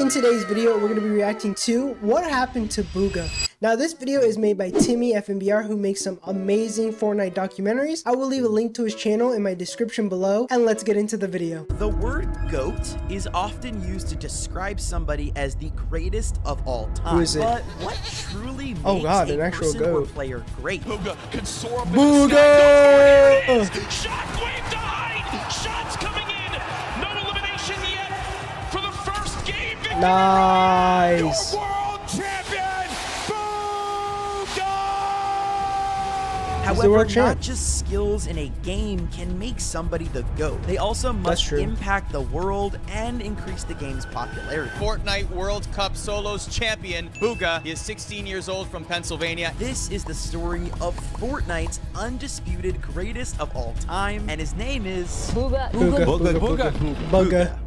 In today's video, we're going to be reacting to what happened to Bugha. Now, this video is made by Timmy FNBR, who makes some amazing Fortnite documentaries. I will leave a link to his channel in my description below, and let's get into the video. The word GOAT is often used to describe somebody as the greatest of all time. Who is it? But what truly makes an a actual person or goat. player great? Bugha can soar up Bugha! in the sky. Shockwave to hide. Shots coming in. No elimination yet for the first game. Victory. Nice. Your world champion, Bugha! However, not just skills in a game can make somebody the GOAT. They also must impact the world and increase the game's popularity. Fortnite World Cup Solos champion, Bugha. He is 16 years old from Pennsylvania. This is the story of Fortnite's undisputed greatest of all time, and his name is Bugha.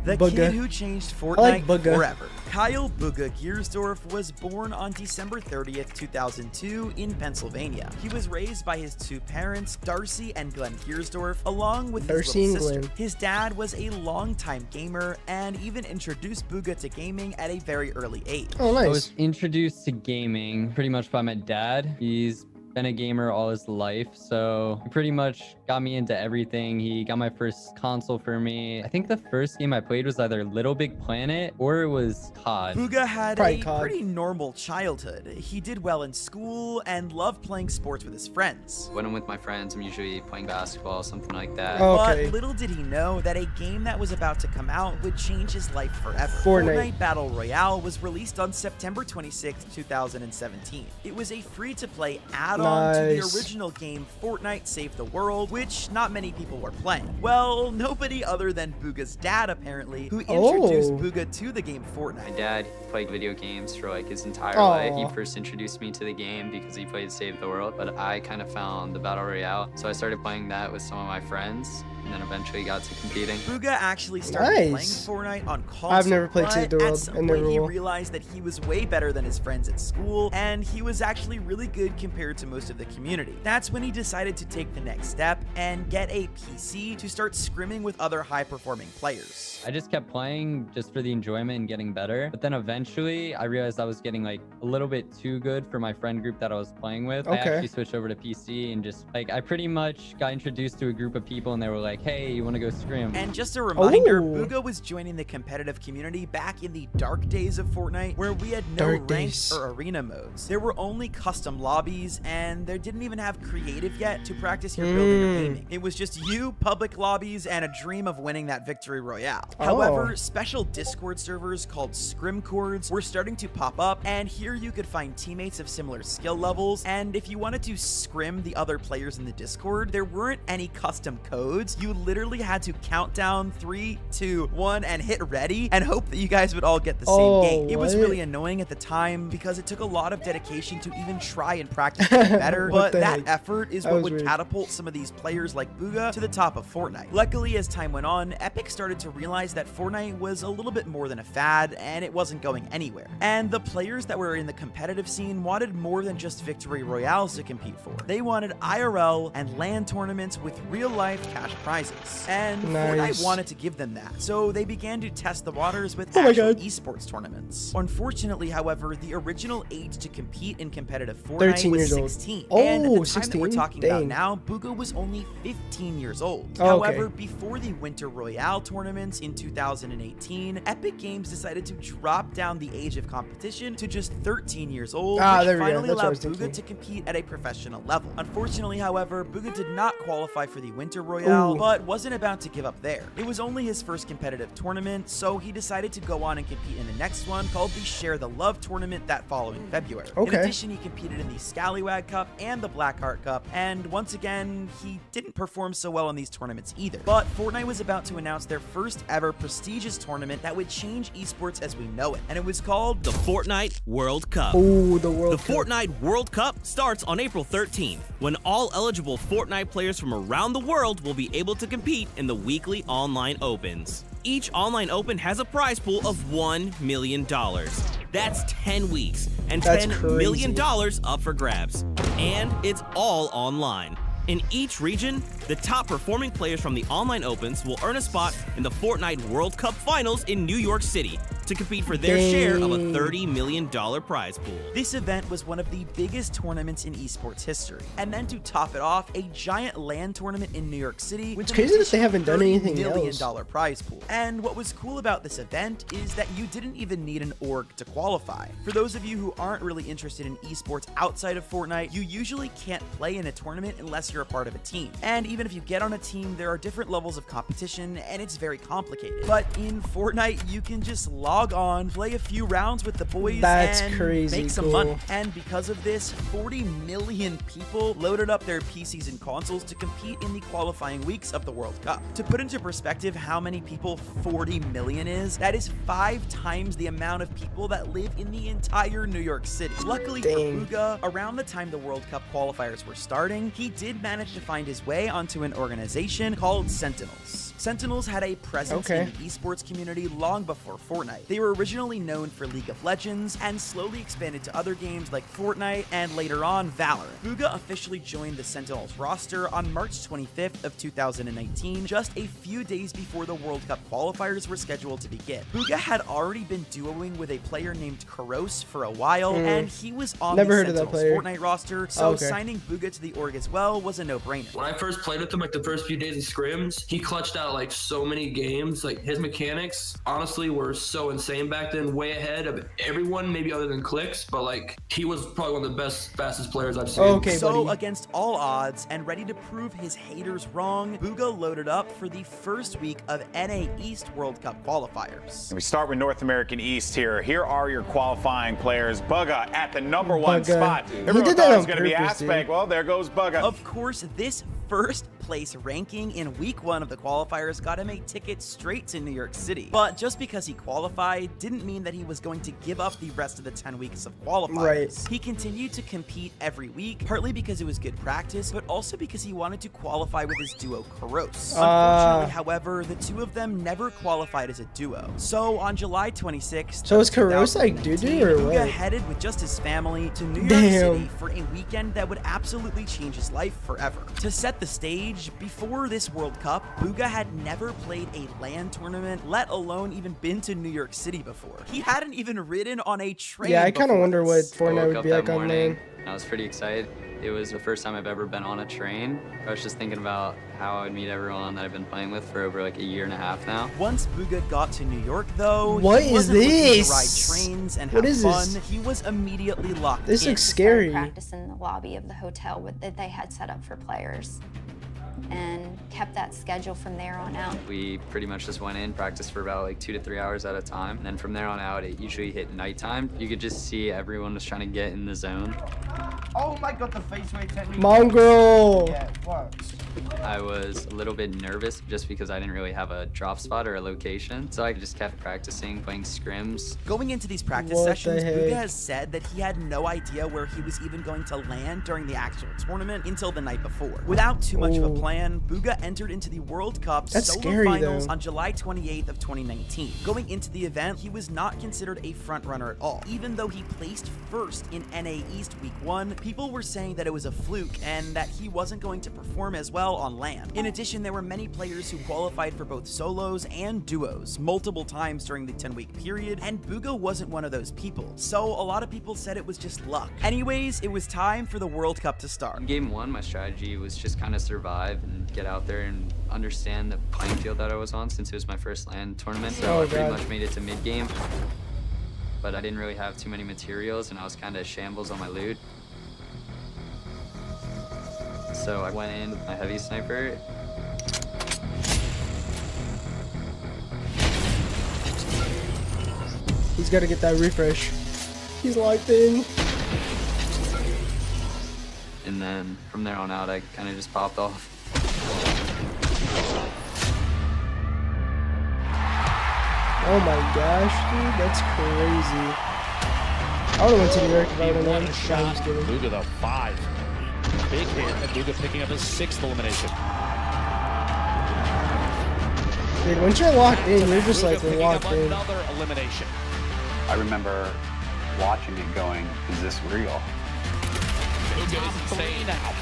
The kid who changed Fortnite forever. Kyle Bugha Giersdorf was born on December 30th, 2002 in Pennsylvania. He was raised by his two parents, Darcy and Glenn Giersdorf, along with his little sister. His dad was a longtime gamer and even introduced Bugha to gaming at a very early age. Oh, nice. I was introduced to gaming pretty much by my dad. He's been a gamer all his life, so he pretty much got me into everything. He got my first console for me. I think the first game I played was either Little Big Planet or it was COD. Bugha had a pretty normal childhood. He did well in school and loved playing sports with his friends. When I'm with my friends, I'm usually playing basketball, something like that. But little did he know that a game that was about to come out would change his life forever. Fortnite Battle Royale was released on September 26, 2017. It was a free-to-play add-on to the original game Fortnite Save the World, which not many people were playing. Well, nobody other than Bugha's dad, apparently, who introduced Bugha to the game Fortnite. My dad played video games for like his entire life. He first introduced me to the game because he played Save the World, but I kind of found the Battle Royale, so I started playing that with some of my friends, and then eventually got to competing. Bugha actually started playing Fortnite on console. I've never played Save the World. At some point, he realized that he was way better than his friends at school, and he was actually really good compared to most of the community. That's when he decided to take the next step and get a PC to start scrimming with other high-performing players. I just kept playing just for the enjoyment and getting better, but then eventually I realized I was getting like a little bit too good for my friend group that I was playing with. I actually switched over to PC and just like I pretty much got introduced to a group of people and they were like, hey, you want to go scrim? And just a reminder, Bugha was joining the competitive community back in the dark days of Fortnite, where we had no ranked or arena modes. There were only custom lobbies, and there didn't even have creative yet to practice your building or gaming. It was just you, public lobbies, and a dream of winning that victory royale. However, special Discord servers called scrimcords were starting to pop up, and here you could find teammates of similar skill levels, and if you wanted to scrim the other players in the Discord, there weren't any custom codes. You literally had to count down 3, 2, 1 and hit ready and hope that you guys would all get the same game. It was really annoying at the time because it took a lot of dedication to even try and practice better, but that effort is what would catapult some of these players like Bugha to the top of Fortnite. Luckily, as time went on, Epic started to realize that Fortnite was a little bit more than a fad and it wasn't going anywhere. And the players that were in the competitive scene wanted more than just victory royales to compete for. They wanted IRL and LAN tournaments with real-life cash prizes. And Fortnite wanted to give them that, so they began to test the waters with actual esports tournaments. Unfortunately, however, the original age to compete in competitive Fortnite was 16. And at the time that we're talking about now, Bugha was only 15 years old. However, before the Winter Royale tournaments in 2018, Epic Games decided to drop down the age of competition to just 13 years old, which finally allowed Bugha to compete at a professional level. Unfortunately, however, Bugha did not qualify for the Winter Royale, but wasn't about to give up there. It was only his first competitive tournament, so he decided to go on and compete in the next one called the Share the Love tournament that following February. In addition, he competed in the Scallywag Cup and the Blackheart Cup, and once again, he didn't perform so well in these tournaments either. But Fortnite was about to announce their first ever prestigious tournament that would change esports as we know it, and it was called the Fortnite World Cup. The Fortnite World Cup starts on April 13th, when all eligible Fortnite players from around the world will be able to compete in the weekly online opens. Each online open has a prize pool of $1 million. That's 10 weeks and $10 million up for grabs. And it's all online. In each region, the top performing players from the online opens will earn a spot in the Fortnite World Cup Finals in New York City, to compete for their share of a $30 million prize pool. This event was one of the biggest tournaments in esports history. And then to top it off, a giant LAN tournament in New York City with It's crazy that they haven't done anything $30 million else. prize pool. And what was cool about this event is that you didn't even need an org to qualify. For those of you who aren't really interested in esports outside of Fortnite, you usually can't play in a tournament unless you're a part of a team. And even if you get on a team, there are different levels of competition, and it's very complicated. But in Fortnite, you can just log on, play a few rounds with the boys, That's and crazy make some cool. money. And because of this, 40 million people loaded up their PCs and consoles to compete in the qualifying weeks of the World Cup. To put into perspective how many people 40 million is, that is 5 times the amount of people that live in the entire New York City. Luckily Dang. for Bugha, around the time the World Cup qualifiers were starting, he did manage to find his way onto an organization called Sentinels. Sentinels had a presence in the esports community long before Fortnite. They were originally known for League of Legends and slowly expanded to other games like Fortnite and later on Valorant. Bugha officially joined the Sentinels roster on March 25th of 2019, just a few days before the World Cup qualifiers were scheduled to begin. Bugha had already been duoing with a player named Kuros for a while, and he was on the Sentinels Fortnite roster, so signing Bugha to the org as well was a no-brainer. When I first played with him, like the first few days of scrims, he clutched out like so many games. Like his mechanics honestly were so insane back then, way ahead of everyone, maybe other than Clicks, but like he was probably one of the best, fastest players I've seen. So against all odds and ready to prove his haters wrong, Bugha loaded up for the first week of NA East World Cup qualifiers. And we start with North American East here. Here are your qualifying players. Bugha at the #1 spot. Everyone thought it was going to be Aspect. Well, there goes Bugha. Of course, this first place ranking in week 1 of the qualifiers got him a ticket straight to New York City. But just because he qualified didn't mean that he was going to give up the rest of the 10 weeks of qualifiers. He continued to compete every week, partly because it was good practice, but also because he wanted to qualify with his duo Kuros. Unfortunately, however, the two of them never qualified as a duo. So on July 26th, so is Kuros like doo-doo or Bugha what? headed with just his family to New York City for a weekend that would absolutely change his life forever. To set the stage, before this World Cup, Bugha had never played a LAN tournament, let alone even been to New York City before. He hadn't even ridden on a train. Yeah, I kind of wonder what I Fortnite woke would up be that like on morning, LAN. and I was pretty excited. It was the first time I've ever been on a train. I was just thinking about how I would meet everyone that I've been playing with for over like a year and a half now. Once Bugha got to New York, though, what he is wasn't looking this? to ride trains and What have is fun. this? He was immediately locked This in. looks scary. Practice in the lobby of the hotel that they had set up for players, and kept that schedule from there on out. We pretty much just went in, practiced for about like 2 to 3 hours at a time. And then from there on out, it usually hit nighttime. You could just see everyone was trying to get in the zone. Oh my god, the face rate technique. Mongrel! Yeah, it works. I was a little bit nervous just because I didn't really have a drop spot or a location. So I just kept practicing, playing scrims. Going into these practice What the sessions, heck? Bugha has said that he had no idea where he was even going to land during the actual tournament until the night before. Without too much of a plan, Bugha entered into the World Cup That's solo scary, finals though. on July 28th of 2019. Going into the event, he was not considered a front runner at all. Even though he placed first in NA East Week 1, people were saying that it was a fluke and that he wasn't going to perform as well on LAN. In addition, there were many players who qualified for both solos and duos multiple times during the 10-week period, and Bugha wasn't one of those people. So a lot of people said it was just luck. Anyways, it was time for the World Cup to start. In game 1, my strategy was just kind of survive and get out there and understand the playing field that I was on, since it was my first LAN tournament. So I pretty much made it to mid game, but I didn't really have too many materials and I was kind of shambles on my loot. So I went in with my heavy sniper. He's got to get that refresh. He's locked in. And then from there on out, I kind of just popped off. Oh my gosh, dude, that's crazy. I would have went to New York if I would have known. No, I'm just kidding. Bugha though, 5. Big hit, and Bugha picking up his 6th elimination. Dude, once you're locked in, you're just Bugha like picking locked up in. another elimination. I remember watching it going, is this real? Bugha is insane now.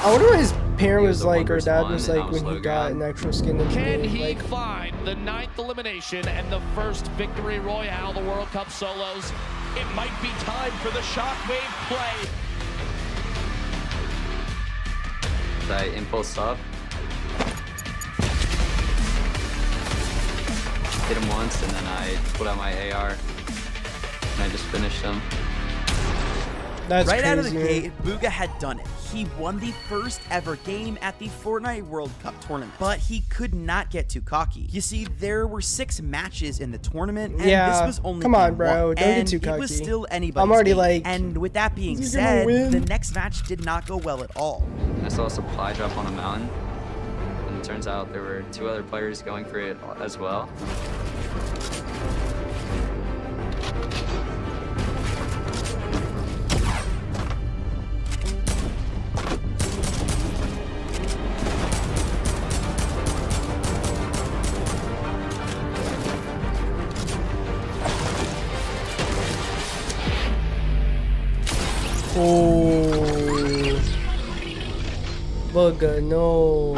I wonder what his parent was like, or dad one, was and I like, was when he low got ground. an actual skin in the Can game. he Like, find the 9th elimination and the first victory royale, the World Cup solos? It might be time for the shockwave play. I impulse up. Hit him once, and then I pulled out my AR, and I just finished him. that's Right crazy, out of the man. gate, Bugha had done it. He won the first ever game at the Fortnite World Cup tournament, but he could not get too cocky. You see, there were 6 matches in the tournament, and Yeah, this was only come on, game bro, 1, don't get and too it was cocky. still anybody's I'm already game. like, And with that being is he gonna said, win? the next match did not go well at all. I saw a supply drop on a mountain, and it turns out there were 2 other players going for it as well. Oh, Bugha, no.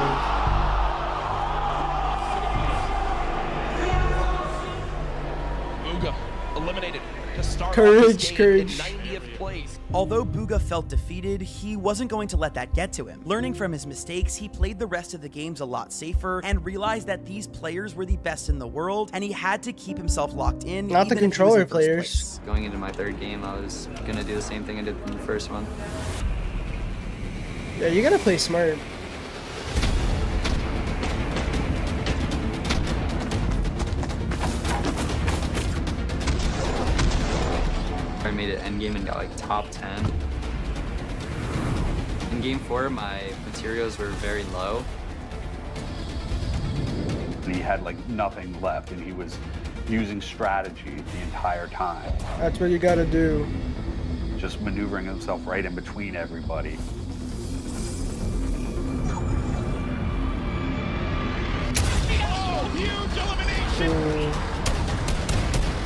Bugha eliminated to start Courage, off this game in courage. 90th place. Although Bugha felt defeated, he wasn't going to let that get to him. Learning from his mistakes, he played the rest of the games a lot safer and realized that these players were the best in the world, and he had to keep himself locked in. Not the even if he was controller in first players. place. Going into my 3rd game, I was gonna do the same thing I did in the first one. Yeah, you gotta play smart. I made it endgame and got like top 10. In game 4, my materials were very low. And he had like nothing left, and he was using strategy the entire time, That's what you gotta do. just maneuvering himself right in between everybody. Oh, huge elimination.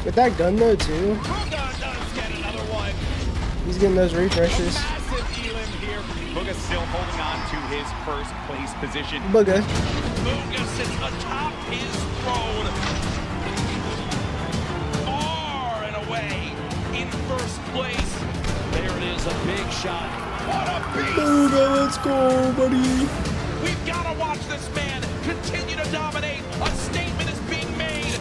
With that gun though too, Bugha does get another one. he's getting those refreshes. Massive elim here. Bugha still holding on to his first place position. Bugha. Bugha sits atop his throne. Far and away in first place. There it is, a big shot. What a beast! Bugha, let's go, buddy. We've got to watch this man continue to dominate. A statement is being made.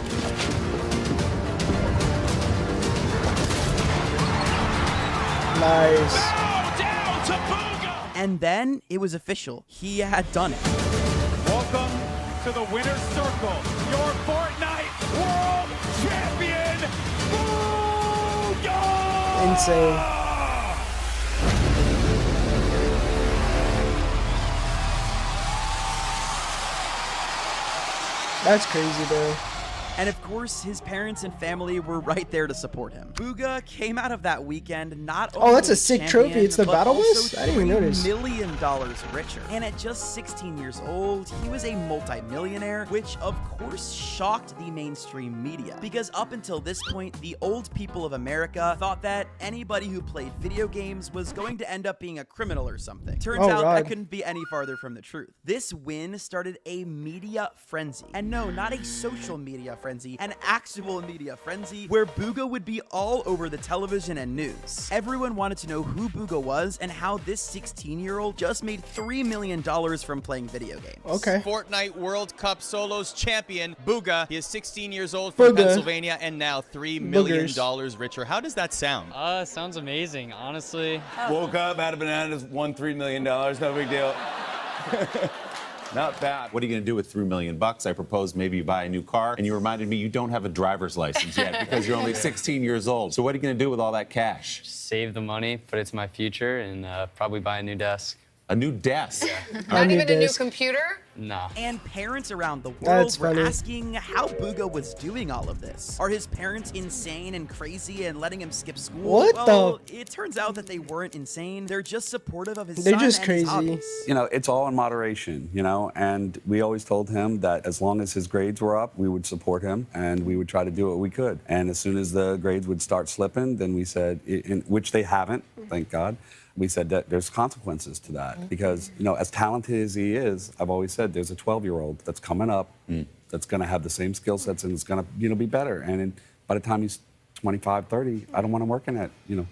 Nice. Bow down to Bugha. And then it was official. He had done it. Welcome to the winner's circle, your Fortnite World Champion, Bugha! Insane. That's crazy, though. And of course, his parents and family were right there to support him. Bugha came out of that weekend not only Oh, that's a the sick champion, trophy. It's the but battle also bus? I didn't even notice. $3 million richer. And at just 16 years old, he was a multi-millionaire, which of course shocked the mainstream media. Because up until this point, the old people of America thought that anybody who played video games was going to end up being a criminal or something. Turns Oh, out God. that couldn't be any farther from the truth. This win started a media frenzy. And no, not a social media frenzy, an actual media frenzy where Bugha would be all over the television and news. Everyone wanted to know who Bugha was and how this 16-year-old just made $3 million from playing video games. Okay. Fortnite World Cup Solos champion, Bugha. He is 16 years old from Bugha. Pennsylvania and now $3 million Boogers. richer. How does that sound? Sounds amazing, honestly. Woke up, had a banana, won $3 million. No big deal. Not bad. What are you going to do with $3 million? I propose maybe you buy a new car, and you reminded me you don't have a driver's license yet because you're only 16 years old. So what are you going to do with all that cash? Save the money, put it to my future, and probably buy a new desk. A new desk? Not even a new computer? No. And parents around the world That's were funny. asking how Bugha was doing all of this. Are his parents insane and crazy and letting him skip school? What well, the- it turns out that they weren't insane. They're just supportive of his They're son just and his crazy. hobbies. You know, it's all in moderation, you know, and we always told him that as long as his grades were up, we would support him and we would try to do what we could. And as soon as the grades would start slipping, then we said, which they haven't, thank God, we said that there's consequences to that because, you know, as talented as he is, I've always said there's a 12-year-old that's coming up that's going to have the same skill sets and is going to, you know, be better. And by the time he's 25, 30, I don't want him working at, you know,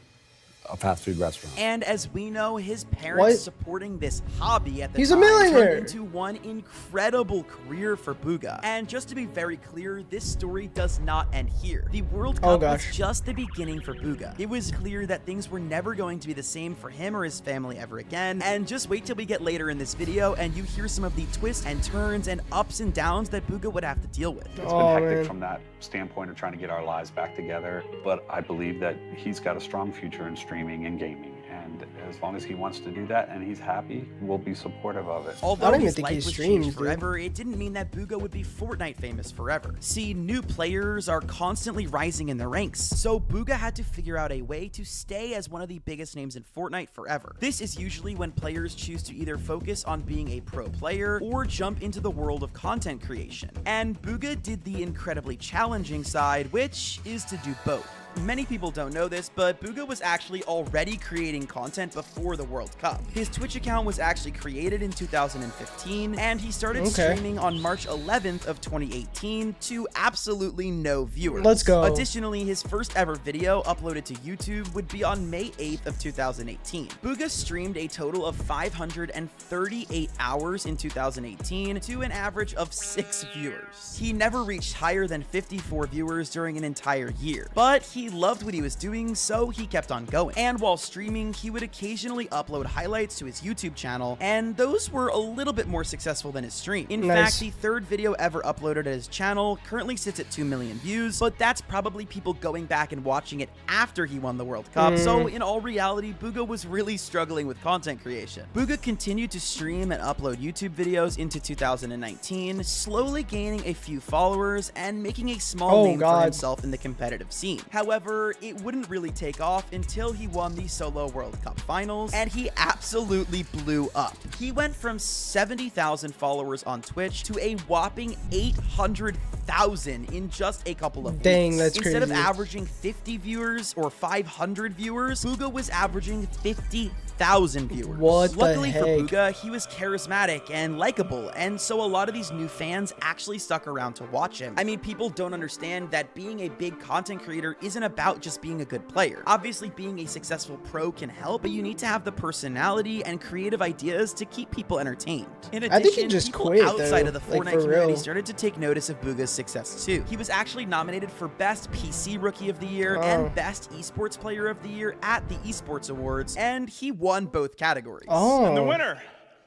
a fast food restaurant. And as we know, his parents supporting this hobby at the He's time a millionaire. turned into one incredible career for Bugha. And just to be very clear, this story does not end here. The World Cup was just the beginning for Bugha. It was clear that things were never going to be the same for him or his family ever again. And just wait till we get later in this video and you hear some of the twists and turns and ups and downs that Bugha would have to deal with. It's been hectic from that standpoint of trying to get our lives back together, but I believe that he's got a strong future in streaming and gaming. And as long as he wants to do that and he's happy, we'll be supportive of it. Although his life was changed forever, it didn't mean that Bugha would be Fortnite famous forever. See, new players are constantly rising in the ranks, so Bugha had to figure out a way to stay as one of the biggest names in Fortnite forever. This is usually when players choose to either focus on being a pro player or jump into the world of content creation. And Bugha did the incredibly challenging side, which is to do both. Many people don't know this, but Bugha was actually already creating content before the World Cup. His Twitch account was actually created in 2015, and he started streaming on March 11th of 2018 to absolutely no viewers. Let's go. Additionally, his first ever video uploaded to YouTube would be on May 8th of 2018. Bugha streamed a total of 538 hours in 2018 to an average of 6 viewers. He never reached higher than 54 viewers during an entire year, but he loved what he was doing, so he kept on going. And while streaming, he would occasionally upload highlights to his YouTube channel, and those were a little bit more successful than his stream. In fact, the third video ever uploaded at his channel currently sits at 2 million views, but that's probably people going back and watching it after he won the World Cup. So in all reality, Bugha was really struggling with content creation. Bugha continued to stream and upload YouTube videos into 2019, slowly gaining a few followers and making a small name for himself in the competitive scene. However, it wouldn't really take off until he won the Solo World Cup Finals, and he absolutely blew up. He went from 70,000 followers on Twitch to a whopping 800,000 in just a couple of weeks. Dang, that's crazy. Instead of averaging 50 viewers or 500 viewers, Bugha was averaging 50,000 viewers. Luckily for Bugha, he was charismatic and likable, and so a lot of these new fans actually stuck around to watch him. I mean, people don't understand that being a big content creator isn't about just being a good player. Obviously, being a successful pro can help, but you need to have the personality and creative ideas to keep people entertained. In addition, I think he just people quit, outside of the like, Fortnite community started to take notice of Bugha's success too. He was actually nominated for Best PC Rookie of the Year and Best Esports Player of the Year at the Esports Awards, and he won both categories. And the winner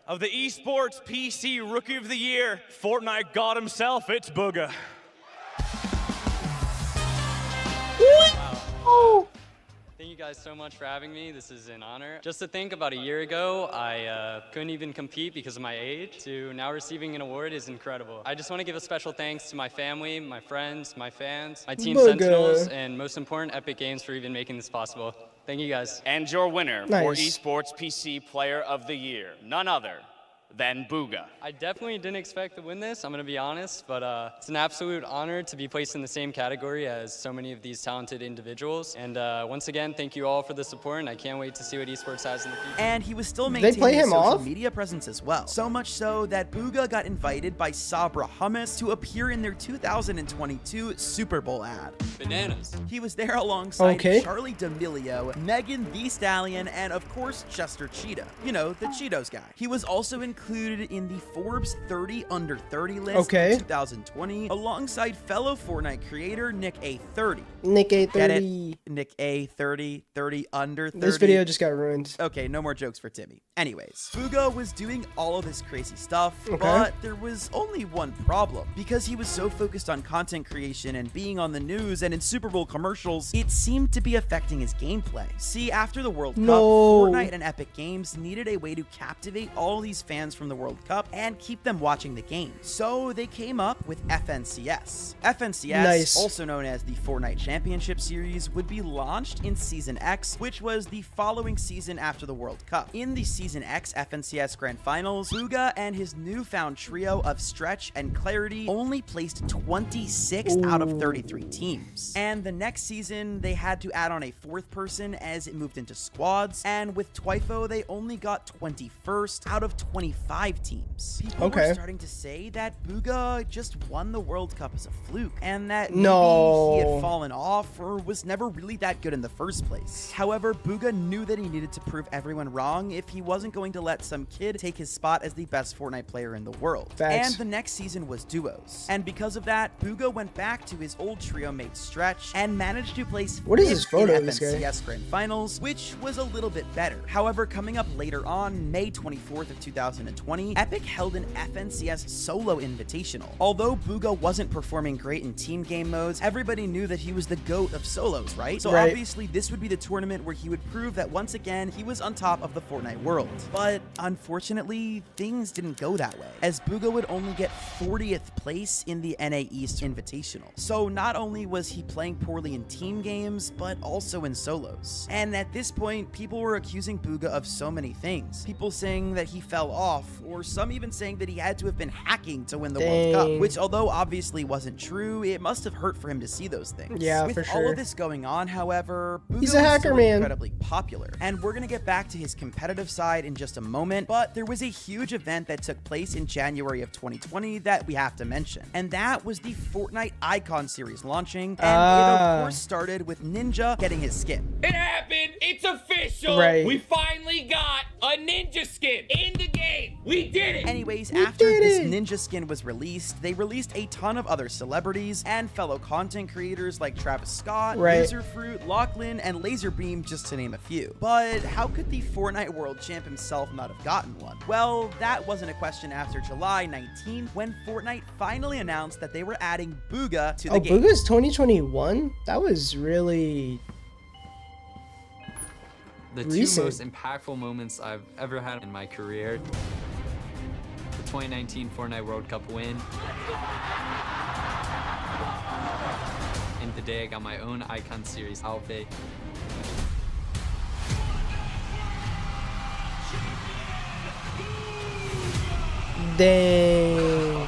of the Esports PC Rookie of the Year, Fortnite God himself, it's Bugha. Wow. Thank you guys so much for having me. This is an honor. Just to think, about a year ago, I couldn't even compete because of my age. To now receiving an award is incredible. I just want to give a special thanks to my family, my friends, my fans, my Team Sentinels, and most important, Epic Games for even making this possible. Thank you guys. And your winner for Esports PC Player of the Year, none other than Bugha. I definitely didn't expect to win this, I'm gonna be honest, but it's an absolute honor to be placed in the same category as so many of these talented individuals. And once again, thank you all for the support, and I can't wait to see what esports has in the future. And he was still maintaining his social media presence as well. So much so that Bugha got invited by Sabra Hummus to appear in their 2022 Super Bowl ad. Bananas. He was there alongside Charlie D'Amelio, Megan Thee Stallion, and of course Chester Cheetah. You know, the Cheetos guy. He was also included in the Forbes 30 Under 30 list in 2020, alongside fellow Fortnite creator Nick A30. Nick A30. Get it? Nick A30, 30 Under 30. This video just got ruined. Okay, no more jokes for Timmy. Anyways, Bugha was doing all of this crazy stuff, but there was only one problem. Because he was so focused on content creation and being on the news and in Super Bowl commercials, it seemed to be affecting his gameplay. See, after the World Cup, Fortnite and Epic Games needed a way to captivate all these fans fans from the World Cup and keep them watching the game. So they came up with FNCS. FNCS, also known as the Fortnite Championship Series, would be launched in Season X, which was the following season after the World Cup. In the Season X FNCS Grand Finals, Bugha and his newfound trio of Stretch and Clarity only placed 26th out of 33 teams. And the next season, they had to add on a fourth person as it moved into squads, and with Twyfo, they only got 21st out of 25 teams. People were starting to say that Bugha just won the World Cup as a fluke, and that maybe he had fallen off or was never really that good in the first place. However, Bugha knew that he needed to prove everyone wrong if he wasn't going to let some kid take his spot as the best Fortnite player in the world. And the next season was duos. And because of that, Bugha went back to his old trio mate Stretch and managed to place What is this photo in of this guy? FNCS Grand Finals, which was a little bit better. However, coming up later on, May 24th of 2020, Epic held an FNCS solo invitational. Although Bugha wasn't performing great in team game modes, everybody knew that he was the GOAT of solos, right? So obviously this would be the tournament where he would prove that once again, he was on top of the Fortnite world. But unfortunately, things didn't go that way, as Bugha would only get 40th place in the NA East Invitational. So not only was he playing poorly in team games, but also in solos. And at this point, people were accusing Bugha of so many things. People saying that he fell off, or some even saying that he had to have been hacking to win the World Cup, which although obviously wasn't true, it must have hurt for him to see those things. Yeah, With for sure. all of this going on, however, Bugha He's a hacker, was still man. incredibly popular. And we're gonna get back to his competitive side in just a moment, but there was a huge event that took place in January of 2020 that we have to mention. And that was the Fortnite Icon series launching, and it of course started with Ninja getting his skin. It happened! It's official! We finally got a ninja skin in the game! We did it! Anyways, after this ninja skin was released, they released a ton of other celebrities and fellow content creators like Travis Scott, Userfruit, Lachlan, and Laserbeam, just to name a few. But how could the Fortnite World Champ himself not have gotten one? Well, that wasn't a question after July 19th, when Fortnite finally announced that they were adding Bugha to the game. Bugha's 2021? That was really the two most impactful moments I've ever had in my career. The 2019 Fortnite World Cup win. And today I got my own Icon Series outfit. Dang.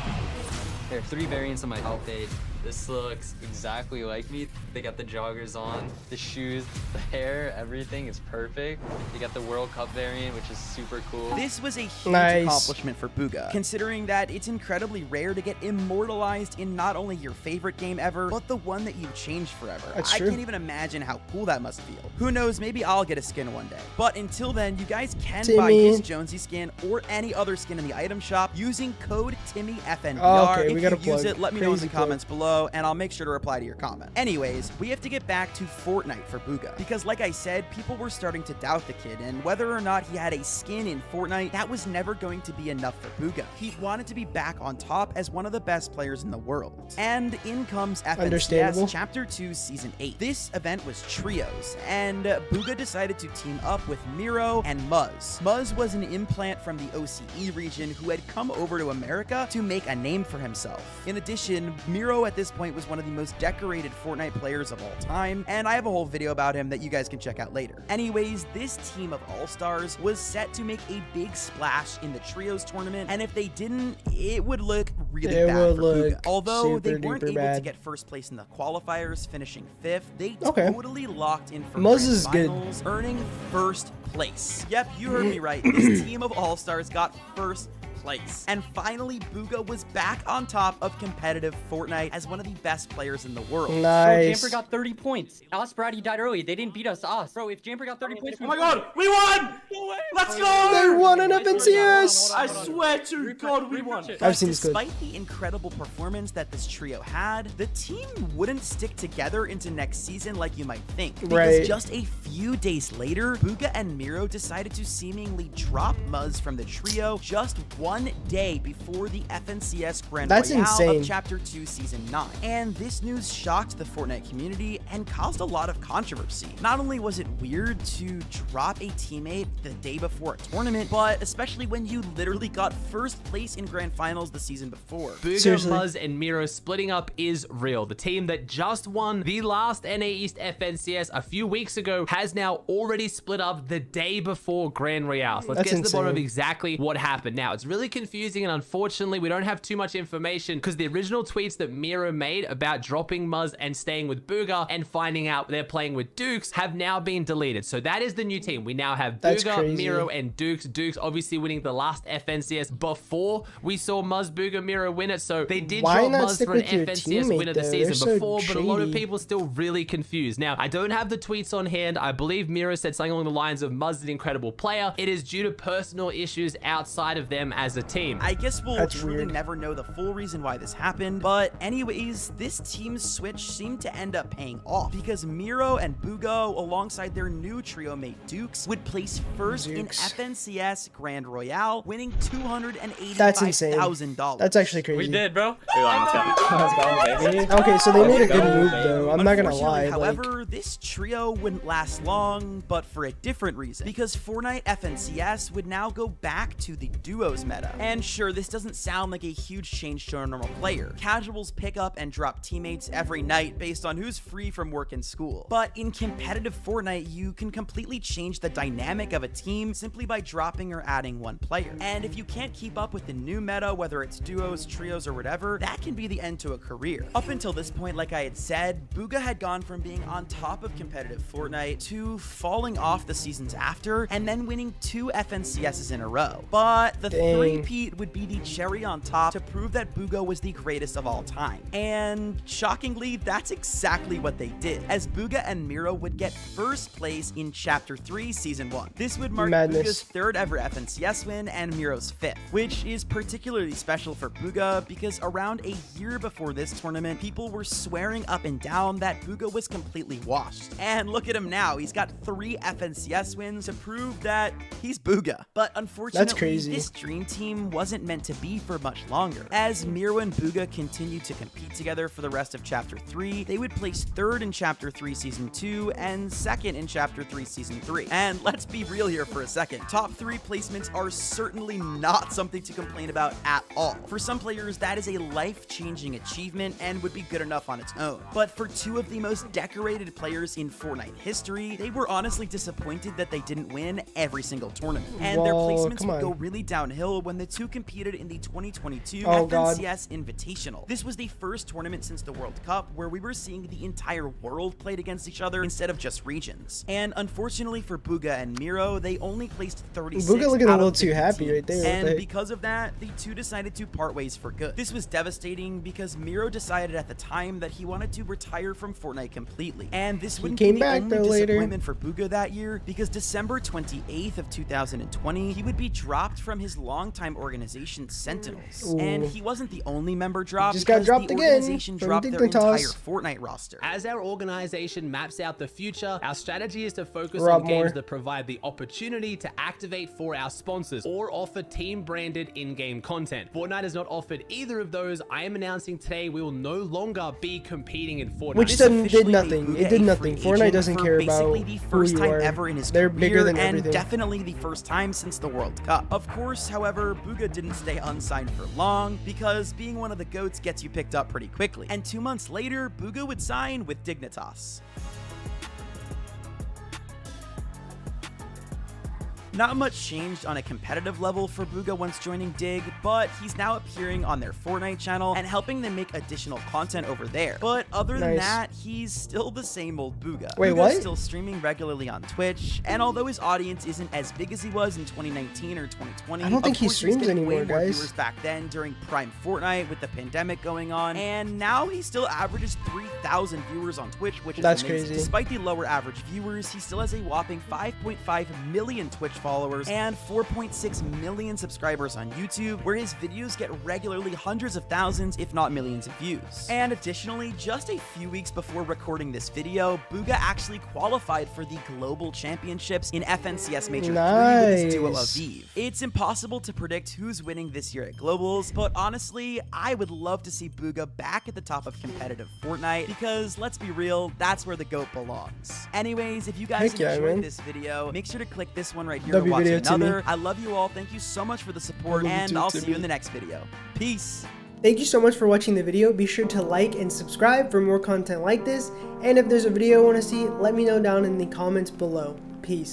There are 3 variants of my outfit. This looks exactly like me. They got the joggers on, the shoes, the hair, everything is perfect. They got the World Cup variant, which is super cool. This was a huge accomplishment for Bugha, considering that it's incredibly rare to get immortalized in not only your favorite game ever, but the one that you've changed forever. I can't even imagine how cool that must feel. Who knows, maybe I'll get a skin one day. But until then, you guys can buy his Jonesy skin or any other skin in the item shop using code TimmyFNBR. If you use it, let me know in the comments below, and I'll make sure to reply to your comment. Anyways, we have to get back to Fortnite for Bugha, because like I said, people were starting to doubt the kid, and whether or not he had a skin in Fortnite, that was never going to be enough for Bugha. He wanted to be back on top as one of the best players in the world. And in comes FNCS Chapter 2 Season 8. This event was trios, and Bugha decided to team up with Miro and Muzz. Muzz was an implant from the OCE region who had come over to America to make a name for himself. In addition, Miro at this point was one of the most decorated Fortnite players of all time, and I have a whole video about him that you guys can check out later. Anyways, this team of all-stars was set to make a big splash in the trios tournament, and if they didn't, it would look really bad for Bugha. Although they weren't able to get first place in the qualifiers, finishing 5th, they totally locked in for grand finals, earning first place. Yep, you heard me right. This team of all-stars got first place. And finally, Bugha was back on top of competitive Fortnite as one of the best players in the world. Bro, Jamper got 30 points. Us, Brady died early. They didn't beat us. Bro, if Jamper got 30 points, oh my god, we won! Let's go! They won an FNCS! I swear to God, we won. I've seen this good. Despite the incredible performance that this trio had, the team wouldn't stick together into next season like you might think. Because just a few days later, Bugha and Miro decided to seemingly drop Muzz from the trio just 1 day before the FNCS Grand That's Royale insane. of Chapter 2 Season 9. And this news shocked the Fortnite community and caused a lot of controversy. Not only was it weird to drop a teammate the day before a tournament, but especially when you literally got first place in Grand Finals the season before. Bugha, Muzz, and Miro splitting up is real. The team that just won the last NA East FNCS a few weeks ago has now already split up the day before Grand Royale. So let's get to the bottom of exactly what happened. Now, it's really confusing, and unfortunately, we don't have too much information because the original tweets that Miro made about dropping Muzz and staying with Bugha and finding out they're playing with Dukes have now been deleted. So that is the new team. We now have Bugha, Miro, and Dukes. Dukes obviously winning the last FNCS before we saw Muzz, Bugha, Miro win it. So they did drop Muzz for an FNCS winner the season before, but a lot of people still really confused. Now, I don't have the tweets on hand. I believe Miro said something along the lines of Muzz is an incredible player. It is due to personal issues outside of them as a team. I guess we'll truly never know the full reason why this happened, but anyways, this team's switch seemed to end up paying off because Miro and Bugha, alongside their new trio mate Dukes, would place first in FNCS Grand Royale, winning $285,000. That's actually crazy. We did, bro. Okay, so they made a good move though. I'm not gonna lie. However, this trio wouldn't last long, but for a different reason. Because Fortnite FNCS would now go back to the duos meta. And sure, this doesn't sound like a huge change to a normal player. Casuals pick up and drop teammates every night based on who's free from work and school. But in competitive Fortnite, you can completely change the dynamic of a team simply by dropping or adding one player. And if you can't keep up with the new meta, whether it's duos, trios, or whatever, that can be the end to a career. Up until this point, like I had said, Bugha had gone from being on top of competitive Fortnite to falling off the seasons after, and then winning 2 FNCSs in a row. But the three-peat would be the cherry on top to prove that Bugha was the greatest of all time. And shockingly, that's exactly what they did, as Bugha and Miro would get first place in Chapter 3 Season 1. This would mark Bugha's 3rd ever FNCS win and Miro's 5th, which is particularly special for Bugha because around a year before this tournament, people were swearing up and down that Bugha was completely washed. And look at him now, he's got 3 FNCS wins to prove that he's Bugha. But unfortunately, this dream team wasn't meant to be for much longer. As Miro and Bugha continued to compete together for the rest of Chapter 3, they would place 3rd in Chapter 3 Season 2 and 2nd in Chapter 3 Season 3. And let's be real here for a second. Top 3 placements are certainly not something to complain about at all. For some players, that is a life-changing achievement and would be good enough on its own. But for 2 of the most decorated players in Fortnite history, they were honestly disappointed that they didn't win every single tournament. And their placements would go really downhill when the 2 competed in the 2022 FNCS Invitational. This was the first tournament since the World Cup where we were seeing the entire world played against each other instead of just regions. And unfortunately for Bugha and Miro, they only placed 36 Bugha looking a little too 50 happy right there. And because of that, the 2 decided to part ways for good. This was devastating because Miro decided at the time that he wanted to retire from Fortnite completely. And this wouldn't be the only disappointment for Bugha that year, because December 28th of 2020, he would be dropped from his longtime organization Sentinels. And he wasn't the only member dropped, just got dropped again. Organization dropped their entire Fortnite roster. As our organization maps out the future, our strategy is to focus on games that provide the opportunity to activate for our sponsors or offer team-branded in-game content. Fortnite has not offered either of those. I am announcing today we will no longer be competing in Fortnite. Which did nothing. It did nothing. Fortnite doesn't care about the first who you time are. ever in his They're career, bigger than and everything. definitely the first time since the World Cup. Of course, however, Bugha didn't stay unsigned for long because being one of the GOATs gets you picked up pretty quickly. And 2 months later, Bugha would sign with Dignitas. Not much changed on a competitive level for Bugha once joining Dig, but he's now appearing on their Fortnite channel and helping them make additional content over there. But other than that, he's still the same old Bugha. Wait, Bugha's what? still streaming regularly on Twitch, and although his audience isn't as big as he was in 2019 or 2020, I don't think he streams anymore, way more guys. viewers back then during Prime Fortnite with the pandemic going on, and now he still averages 3,000 viewers on Twitch, which is amazing. Crazy. Despite the lower average viewers, he still has a whopping 5.5 million Twitch followers followers and 4.6 million subscribers on YouTube, where his videos get regularly hundreds of thousands, if not millions of views. And additionally, just a few weeks before recording this video, Bugha actually qualified for the Global Championships in FNCS Major 3 with his duo Aviv. It's impossible to predict who's winning this year at Globals, but honestly, I would love to see Bugha back at the top of competitive Fortnite, because let's be real, that's where the GOAT belongs. Anyways, if you guys enjoyed this video, make sure to click this one right here to watch another. I love you all. Thank you so much for the support, and I'll see you in the next video. Peace. Thank you so much for watching the video. Be sure to like and subscribe for more content like this. And if there's a video you want to see, let me know down in the comments below. Peace.